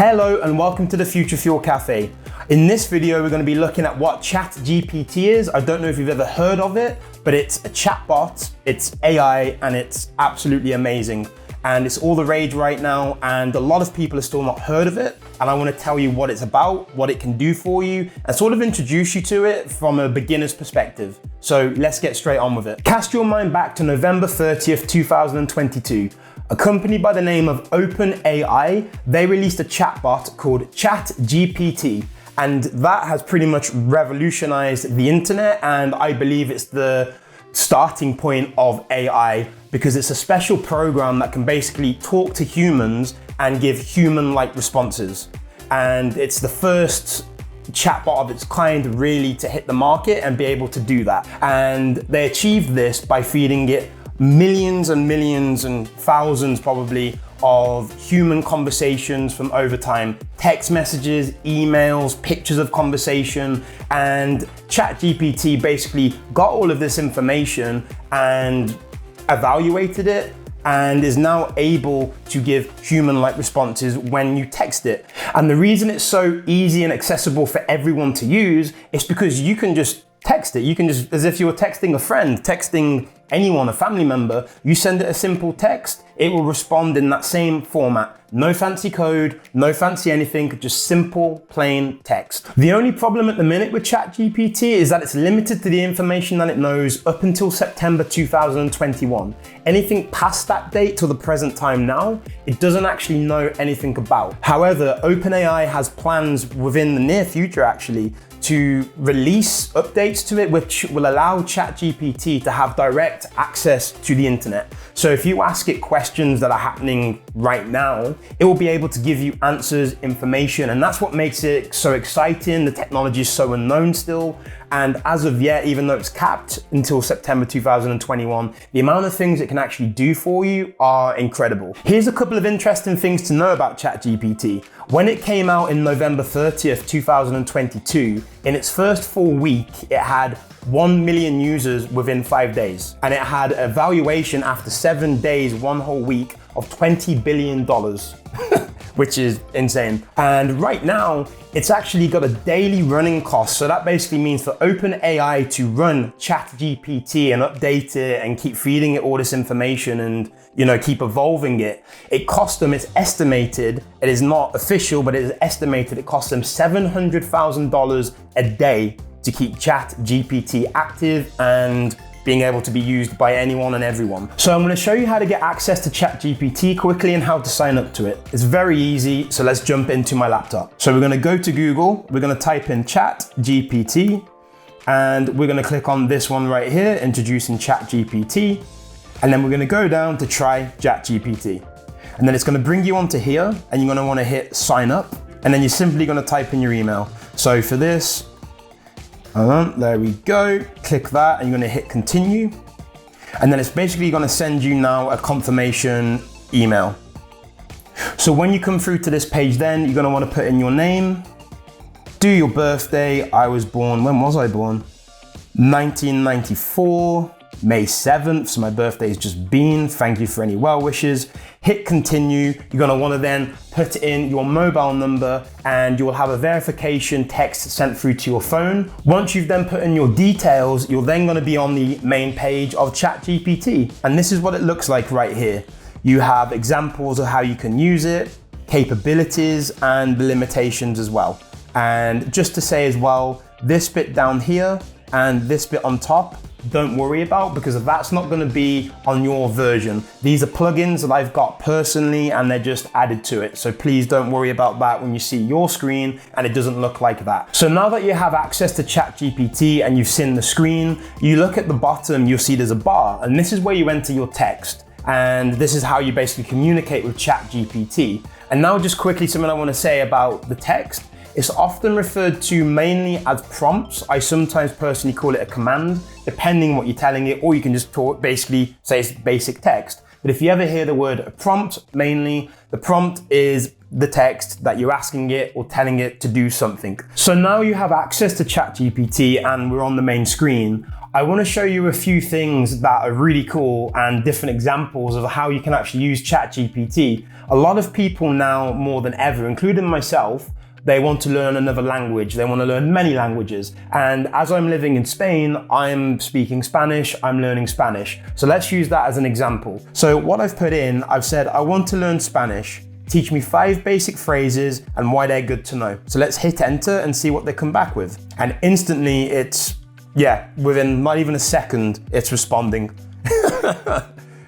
Hello and welcome to the Future Fuel Cafe. In this video, we're going to be looking at what ChatGPT is. I don't know if you've ever heard of it, but it's a chatbot, it's AI, and it's absolutely amazing. And it's all the rage right now, and a lot of people have still not heard of it. And I want to tell you what it's about, what it can do for you, and sort of introduce you to it from a beginner's perspective. So let's get straight on with it. Cast your mind back to November 30th, 2022. A company by the name of OpenAI, they released a chatbot called ChatGPT, and that has pretty much revolutionized the internet, and I believe it's the starting point of AI because it's a special program that can basically talk to humans and give human-like responses. And it's the first chatbot of its kind really to hit the market and be able to do that. And they achieved this by feeding it millions and millions and thousands probably of human conversations from over time, text messages, emails, pictures of conversation, and ChatGPT basically got all of this information and evaluated it and is now able to give human-like responses when you text it. And the reason it's so easy and accessible for everyone to use is because you can just text it. You can just, as if you were texting a friend, texting anyone, a family member, you send it a simple text, it will respond in that same format. No fancy code, no fancy anything, just simple, plain text. The only problem at the minute with ChatGPT is that it's limited to the information that it knows up until September 2021. Anything past that date till the present time now, it doesn't actually know anything about. However, OpenAI has plans within the near future actually to release updates to it, which will allow ChatGPT to have direct access to the internet. So if you ask it questions that are happening right now, it will be able to give you answers, information, and that's what makes it so exciting. The technology is so unknown still. And as of yet, even though it's capped until September 2021, the amount of things it can actually do for you are incredible. Here's a couple of interesting things to know about ChatGPT. When it came out in November 30th, 2022, in its first full week, it had 1 million users within 5 days. And it had a valuation after 7 days, one whole week, of $20 billion, which is insane. And right now, it's actually got a daily running cost. So that basically means for OpenAI to run ChatGPT and update it and keep feeding it all this information and, you know, keep evolving it, it cost them, it's estimated, it is not official, but it is estimated it costs them $700,000 a day to keep ChatGPT active and being able to be used by anyone and everyone. So I'm going to show you how to get access to ChatGPT quickly and how to sign up to it. It's very easy, so let's jump into my laptop. So we're going to go to Google, we're going to type in ChatGPT, and we're going to click on this one right here, introducing ChatGPT, and then we're going to go down to try ChatGPT. And then it's going to bring you onto here, and you're going to want to hit sign up, and then you're simply going to type in your email. So for this, there we go, click that and you're going to hit continue. And then it's basically going to send you now a confirmation email. So when you come through to this page then, you're going to want to put in your name, do your birthday. I was born, when was I born? 1994, May 7th, so my birthday's just been. Thank you for any well wishes. Hit continue. You're going to want to then put in your mobile number and you will have a verification text sent through to your phone. Once you've then put in your details, you're then going to be on the main page of ChatGPT. And this is what it looks like right here. You have examples of how you can use it, capabilities, and the limitations as well. And just to say as well, this bit down here and this bit on top, don't worry about, because that's not going to be on your version. These are plugins that I've got personally and they're just added to it. So please don't worry about that when you see your screen and it doesn't look like that. So now that you have access to ChatGPT and you've seen the screen, you look at the bottom, you'll see there's a bar, and this is where you enter your text. And this is how you basically communicate with ChatGPT. And now just quickly something I want to say about the text. It's often referred to mainly as prompts. I sometimes personally call it a command, depending on what you're telling it, or you can just basically say it's basic text. But if you ever hear the word prompt, mainly, the prompt is the text that you're asking it or telling it to do something. So now you have access to ChatGPT and we're on the main screen. I want to show you a few things that are really cool and different examples of how you can actually use ChatGPT. A lot of people now, more than ever, including myself, they want to learn another language. They want to learn many languages. And as I'm living in Spain, I'm speaking Spanish, I'm learning Spanish. So let's use that as an example. So what I've put in, I've said, I want to learn Spanish. Teach me 5 basic phrases and why they're good to know. So let's hit enter and see what they come back with. And instantly within not even a second, it's responding.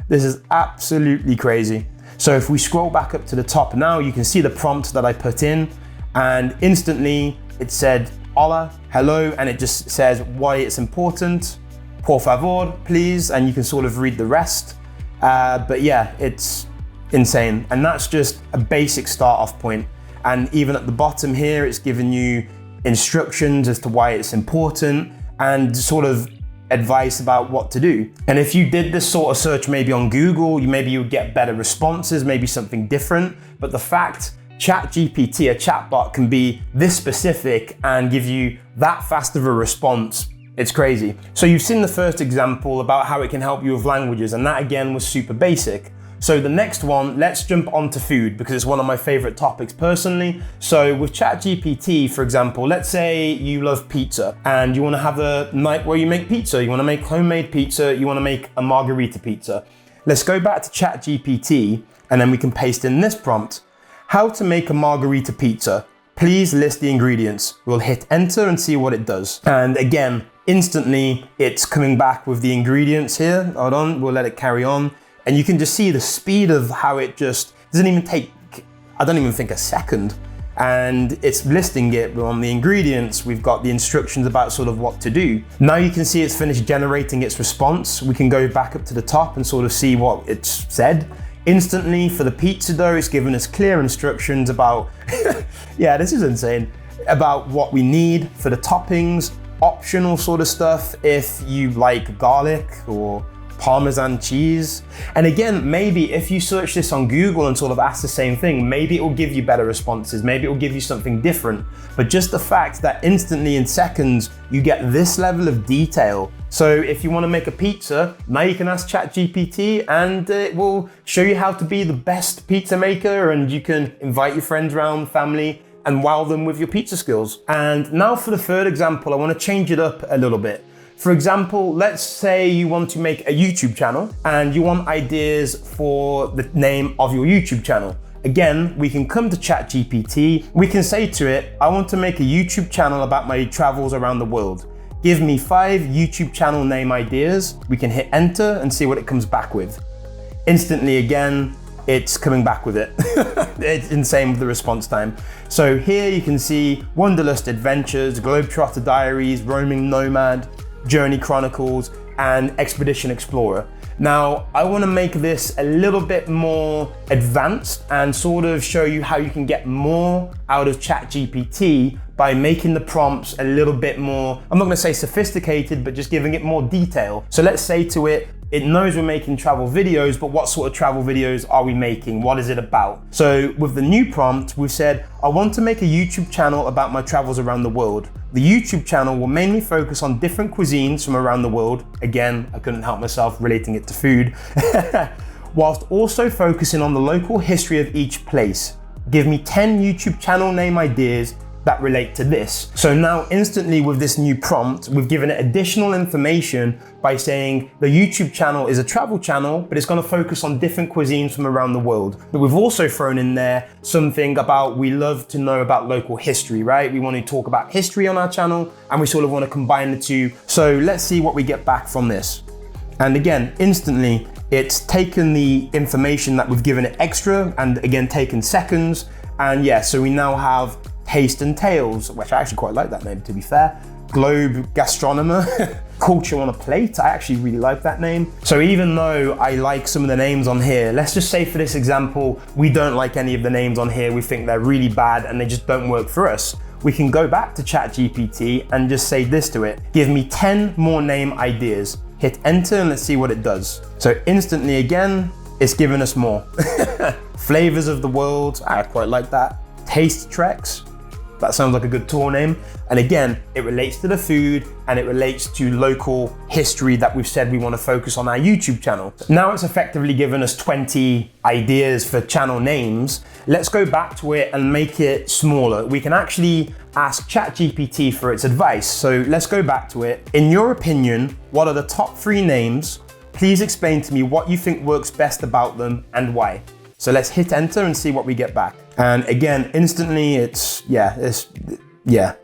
This is absolutely crazy. So if we scroll back up to the top now, you can see the prompt that I put in. And instantly it said, hola, hello, and it just says why it's important, por favor, please, and you can sort of read the rest. But yeah, it's insane. And that's just a basic start off point. And even at the bottom here, it's giving you instructions as to why it's important and sort of advice about what to do. And if you did this sort of search maybe on Google, maybe you would get better responses, maybe something different. But the fact ChatGPT, a chatbot, can be this specific and give you that fast of a response, it's crazy. So you've seen the first example about how it can help you with languages, and that again was super basic. So the next one, let's jump onto food because it's one of my favorite topics personally. So with ChatGPT, for example, let's say you love pizza and you want to have a night where you make pizza. You want to make homemade pizza. You want to make a margarita pizza. Let's go back to ChatGPT and then we can paste in this prompt. How to make a margarita pizza. Please list the ingredients. We'll hit enter and see what it does. And again, instantly it's coming back with the ingredients here. Hold on, we'll let it carry on. And you can just see the speed of how it just doesn't even take, I don't even think a second. And it's listing it on the ingredients. We've got the instructions about sort of what to do. Now you can see it's finished generating its response. We can go back up to the top and sort of see what it's said. Instantly for the pizza dough, it's given us clear instructions about, yeah, this is insane, about what we need for the toppings, optional sort of stuff if you like garlic or Parmesan cheese. And again, maybe if you search this on Google and sort of ask the same thing, maybe it will give you better responses, maybe it will give you something different. But just the fact that instantly in seconds, you get this level of detail. So if you want to make a pizza, now you can ask ChatGPT and it will show you how to be the best pizza maker, and you can invite your friends around, family, and wow them with your pizza skills. And now for the third example, I want to change it up a little bit. For example, let's say you want to make a YouTube channel and you want ideas for the name of your YouTube channel. Again, we can come to ChatGPT. We can say to it, I want to make a YouTube channel about my travels around the world. Give me 5 YouTube channel name ideas. We can hit enter and see what it comes back with. Instantly again, it's coming back with it. It's insane with the response time. So here you can see Wanderlust Adventures, Globetrotter Diaries, Roaming Nomad, Journey Chronicles, and Expedition Explorer. Now, I want to make this a little bit more advanced and sort of show you how you can get more out of ChatGPT by making the prompts a little bit more, I'm not going to say sophisticated, but just giving it more detail. So let's say to it, it knows we're making travel videos, but what sort of travel videos are we making? What is it about? So with the new prompt, we've said, I want to make a YouTube channel about my travels around the world. The YouTube channel will mainly focus on different cuisines from around the world. Again, I couldn't help myself relating it to food. Whilst also focusing on the local history of each place. Give me 10 YouTube channel name ideas that relate to this. So now instantly with this new prompt, we've given it additional information by saying the YouTube channel is a travel channel, but it's gonna focus on different cuisines from around the world. But we've also thrown in there something about, we love to know about local history, right? We want to talk about history on our channel and we sort of want to combine the two. So let's see what we get back from this. And again, instantly, it's taken the information that we've given it extra and again, taken seconds. And yeah, so we now have Taste and Tales, which I actually quite like that name to be fair. Globe Gastronomer, Culture on a Plate, I actually really like that name. So even though I like some of the names on here, let's just say for this example, we don't like any of the names on here, we think they're really bad and they just don't work for us. We can go back to ChatGPT and just say this to it, give me 10 more name ideas. Hit enter and let's see what it does. So instantly again, it's given us more. Flavors of the world, I quite like that. Taste Treks, that sounds like a good tour name. And again, it relates to the food and it relates to local history that we've said we want to focus on our YouTube channel. Now it's effectively given us 20 ideas for channel names. Let's go back to it and make it smaller. We can actually ask ChatGPT for its advice. So let's go back to it. In your opinion, what are the top 3 names? Please explain to me what you think works best about them and why. So let's hit enter and see what we get back. And again, instantly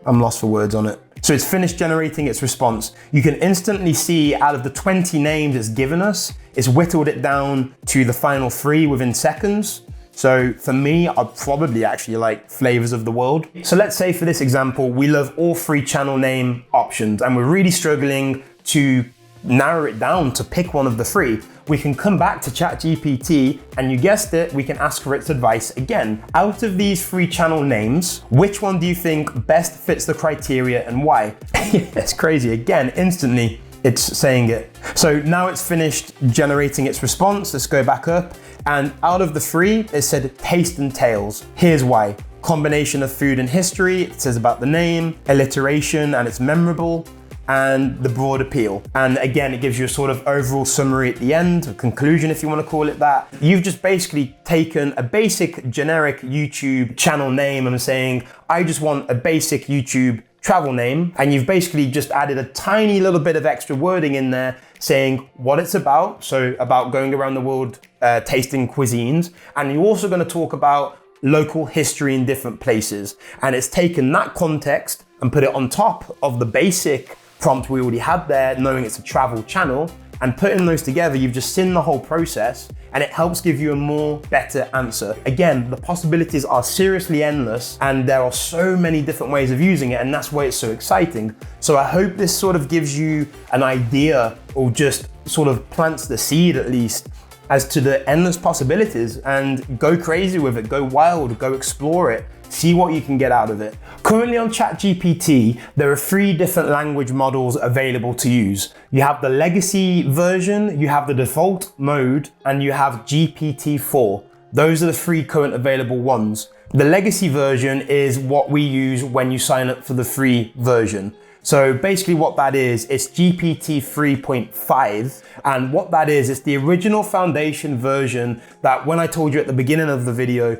I'm lost for words on it. So it's finished generating its response. You can instantly see out of the 20 names it's given us, it's whittled it down to the final 3 within seconds. So for me, I'd probably actually like flavors of the world. So let's say for this example, we love all 3 channel name options and we're really struggling to narrow it down to pick one of the 3. We can come back to ChatGPT and you guessed it, we can ask for its advice again. Out of these 3 channel names, which one do you think best fits the criteria and why? It's crazy. Again, instantly it's saying it. So now it's finished generating its response. Let's go back up. And out of the 3, it said taste and tales. Here's why. Combination of food and history. It says about the name, alliteration, and it's memorable, and the broad appeal. And again, it gives you a sort of overall summary at the end, a conclusion if you want to call it that. You've just basically taken a basic generic YouTube channel name and saying, I just want a basic YouTube travel name. And you've basically just added a tiny little bit of extra wording in there saying what it's about. So about going around the world, tasting cuisines. And you're also going to talk about local history in different places. And it's taken that context and put it on top of the basic prompt we already had there, knowing it's a travel channel, and putting those together, you've just seen the whole process and it helps give you a more better answer. Again, the possibilities are seriously endless and there are so many different ways of using it, and that's why it's so exciting. So I hope this sort of gives you an idea, or just sort of plants the seed at least, as to the endless possibilities, and go crazy with it, go wild, go explore it. See what you can get out of it. Currently on ChatGPT, there are 3 different language models available to use. You have the legacy version, you have the default mode, and you have GPT-4. Those are the 3 current available ones. The legacy version is what we use when you sign up for the free version. So basically what that is, it's GPT 3.5. And what that is, it's the original foundation version that when I told you at the beginning of the video,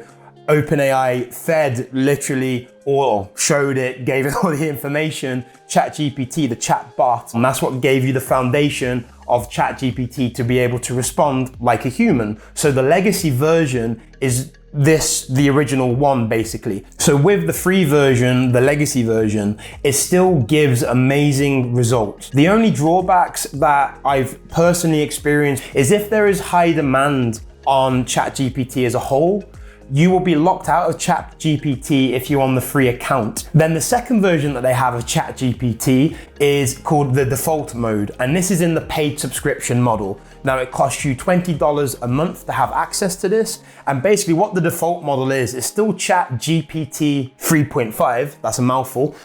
OpenAI fed literally, or showed it, gave it all the information, ChatGPT, the chatbot, and that's what gave you the foundation of ChatGPT to be able to respond like a human. So the legacy version is the original one basically. So with the free version, the legacy version, it still gives amazing results. The only drawbacks that I've personally experienced is if there is high demand on ChatGPT as a whole, you will be locked out of ChatGPT if you're on the free account. Then the second version that they have of ChatGPT is called the default mode, and this is in the paid subscription model. Now it costs you $20 a month to have access to this, and basically what the default model is still ChatGPT 3.5, that's a mouthful,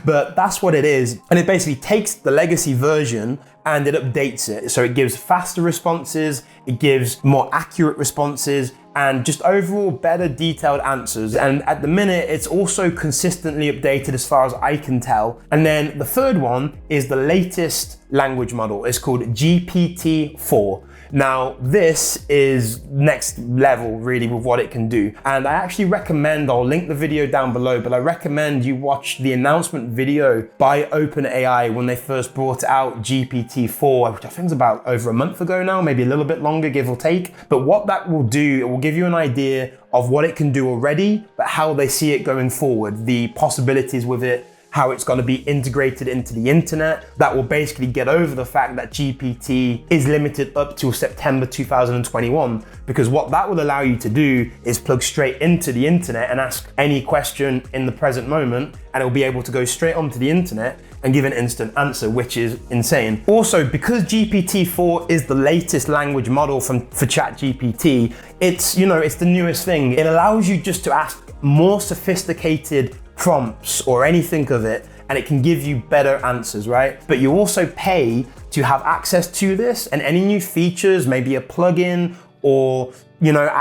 but that's what it is. And it basically takes the legacy version and it updates it. So it gives faster responses, it gives more accurate responses, and just overall better detailed answers. And at the minute, it's also consistently updated as far as I can tell. And then the third one is the latest language model. It's called GPT-4. Now, this is next level really with what it can do. And I actually recommend, I'll link the video down below, but I recommend you watch the announcement video by OpenAI when they first brought out GPT-4, which I think is about over a month ago now, maybe a little bit longer, give or take. But what that will do, it will give you an idea of what it can do already, but how they see it going forward, the possibilities with it, how it's going to be integrated into the internet. That will basically get over the fact that GPT is limited up till September 2021, because what that will allow you to do is plug straight into the internet and ask any question in the present moment, and it'll be able to go straight onto the internet and give an instant answer, which is insane. Also, because GPT-4 is the latest language model for ChatGPT, it's the newest thing. It allows you just to ask more sophisticated prompts or anything of it, and it can give you better answers, right? But you also pay to have access to this, and any new features, maybe a plugin or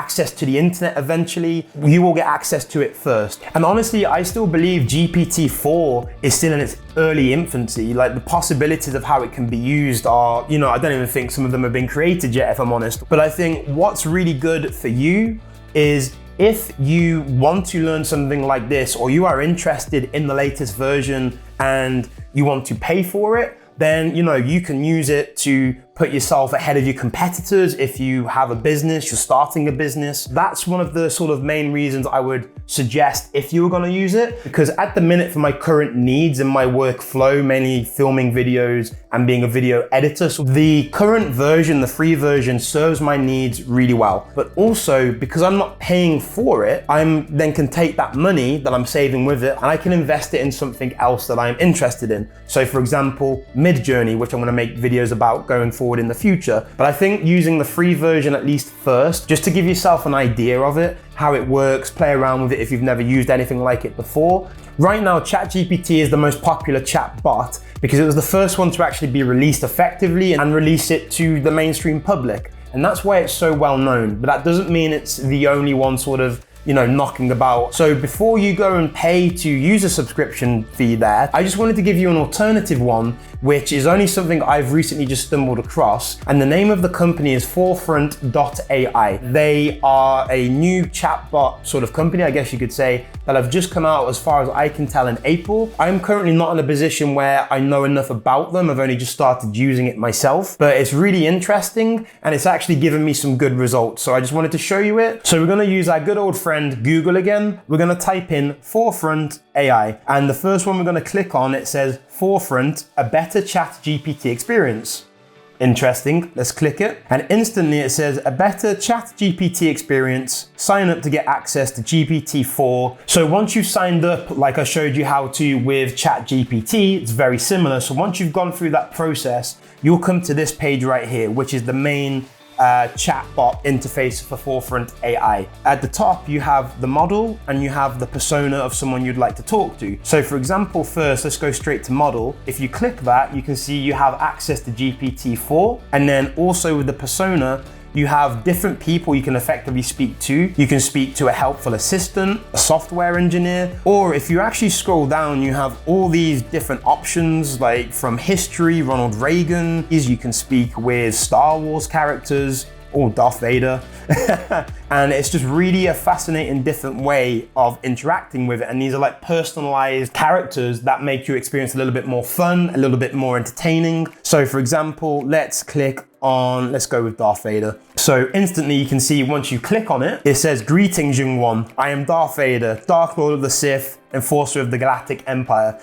access to the internet eventually, you will get access to it first. And honestly, I still believe GPT-4 is still in its early infancy. Like, the possibilities of how it can be used are, I don't even think some of them have been created yet, if I'm honest. But I think what's really good for you is, if you want to learn something like this, or you are interested in the latest version and you want to pay for it, then you can use it to put yourself ahead of your competitors. If you have a business, you're starting a business, that's one of the sort of main reasons I would suggest if you were going to use it. Because at the minute, for my current needs and my workflow, mainly filming videos and being a video editor, so the current version, the free version, serves my needs really well. But also, because I'm not paying for it, I then can take that money that I'm saving with it and I can invest it in something else that I'm interested in. So for example, Midjourney, which I'm going to make videos about going forward in the future. But I think using the free version at least first, just to give yourself an idea of it, how it works, play around with it if you've never used anything like it before. Right now, ChatGPT is the most popular chatbot because it was the first one to actually be released effectively and release it to the mainstream public. And that's why it's so well known. But that doesn't mean it's the only one sort of knocking about. So before you go and pay to use a subscription fee there, I just wanted to give you an alternative one, which is only something I've recently just stumbled across. And the name of the company is Forefront.ai. They are a new chatbot sort of company, I guess you could say, that have just come out, as far as I can tell, in April. I'm currently not in a position where I know enough about them. I've only just started using it myself, but it's really interesting and it's actually given me some good results. So I just wanted to show you it. So we're going to use our good old friend Google again. We're going to type in Forefront AI, and the first one we're going to click on, it says Forefront, a better ChatGPT experience. Interesting. Let's click it, and instantly it says a better ChatGPT experience. Sign up to get access to GPT-4. So once you've signed up, like I showed you how to with ChatGPT, it's very similar. So once you've gone through that process, you'll come to this page right here, which is the main chatbot interface for Forefront AI. At the top, you have the model and you have the persona of someone you'd like to talk to. So for example, first, let's go straight to model. If you click that, you can see you have access to GPT-4. And then also with the persona, you have different people you can effectively speak to. You can speak to a helpful assistant, a software engineer, or if you actually scroll down, you have all these different options, like from history, Ronald Reagan, you can speak with Star Wars characters, or Darth Vader. And it's just really a fascinating different way of interacting with it. And these are like personalized characters that make your experience a little bit more fun, a little bit more entertaining. So for example, let's click on, let's go with Darth Vader. So instantly you can see once you click on it, it says, "Greetings, young one. I am Darth Vader, Dark Lord of the Sith, Enforcer of the Galactic Empire."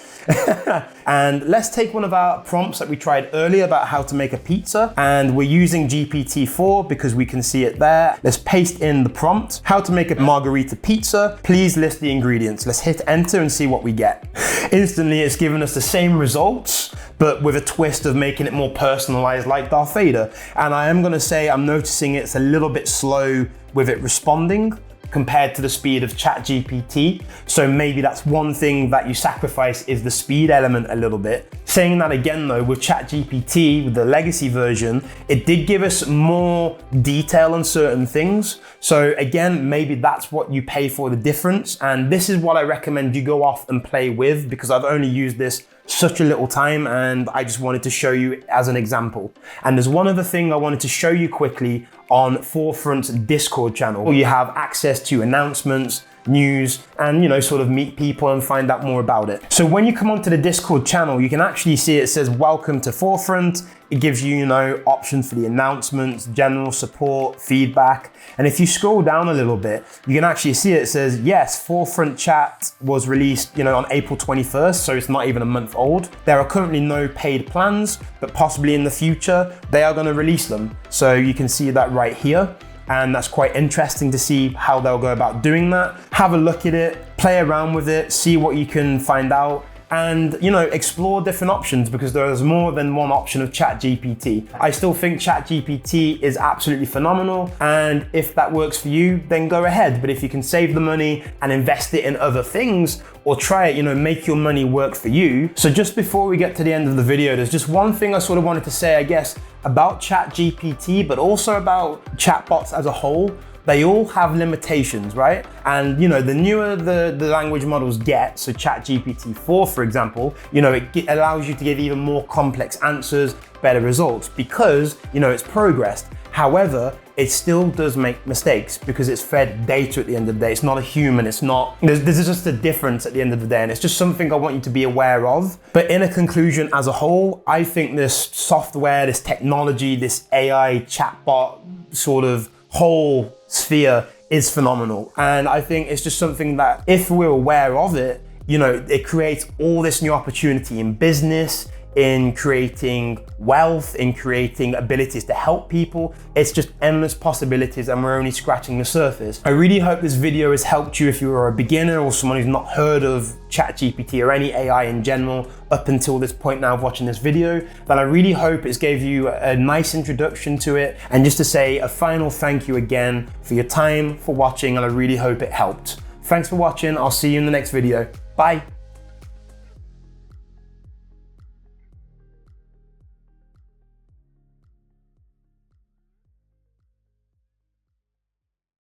And let's take one of our prompts that we tried earlier about how to make a pizza. And we're using GPT-4 because we can see it there. Let's paste in the prompt, how to make a margarita pizza. Please list the ingredients. Let's hit enter and see what we get. Instantly, it's given us the same results, but with a twist of making it more personalized like Darth Vader. And I am gonna say I'm noticing it's a little bit slow with it responding compared to the speed of ChatGPT. So maybe that's one thing that you sacrifice, is the speed element a little bit. Saying that again though, with ChatGPT, with the legacy version, it did give us more detail on certain things. So again, maybe that's what you pay for, the difference. And this is what I recommend you go off and play with, because I've only used this such a little time and I just wanted to show you as an example. And there's one other thing I wanted to show you quickly on Forefront's Discord channel. You have access to announcements, news, and sort of meet people and find out more about it. So when you come onto the Discord channel, you can actually see it says welcome to Forefront. It gives you, options for the announcements, general support, feedback. And if you scroll down a little bit, you can actually see it says, yes, Forefront Chat was released, on April 21st, so it's not even a month old. There are currently no paid plans, but possibly in the future, they are gonna release them. So you can see that right here. And that's quite interesting to see how they'll go about doing that. Have a look at it, play around with it, see what you can find out. and, you know, explore different options, because there's more than one option of ChatGPT. I still think ChatGPT is absolutely phenomenal, and if that works for you, then go ahead. But if you can save the money and invest it in other things, or try it, you know, make your money work for you. So just before we get to the end of the video, there's just one thing I sort of wanted to say, I guess, about ChatGPT, but also about chatbots as a whole. They all have limitations, right? And, you know, the newer the language models get, so ChatGPT 4, for example, you know, it allows you to give even more complex answers, better results, because, you know, it's progressed. However, it still does make mistakes because it's fed data at the end of the day. It's not a human, it's not, there's just a difference at the end of the day, and it's just something I want you to be aware of. But in a conclusion, as a whole, I think this software, this technology, this AI chatbot sort of whole sphere is phenomenal. And I think it's just something that, if we're aware of it, you know, it creates all this new opportunity in business, in creating wealth, in creating abilities to help people. It's just endless possibilities, and we're only scratching the surface. I really hope this video has helped you if you are a beginner or someone who's not heard of ChatGPT or any AI in general up until this point now of watching this video. That I really hope it's gave you a nice introduction to it, and just to say a final thank you again for your time, for watching, and I really hope it helped. Thanks for watching. I'll see you in the next video. Bye.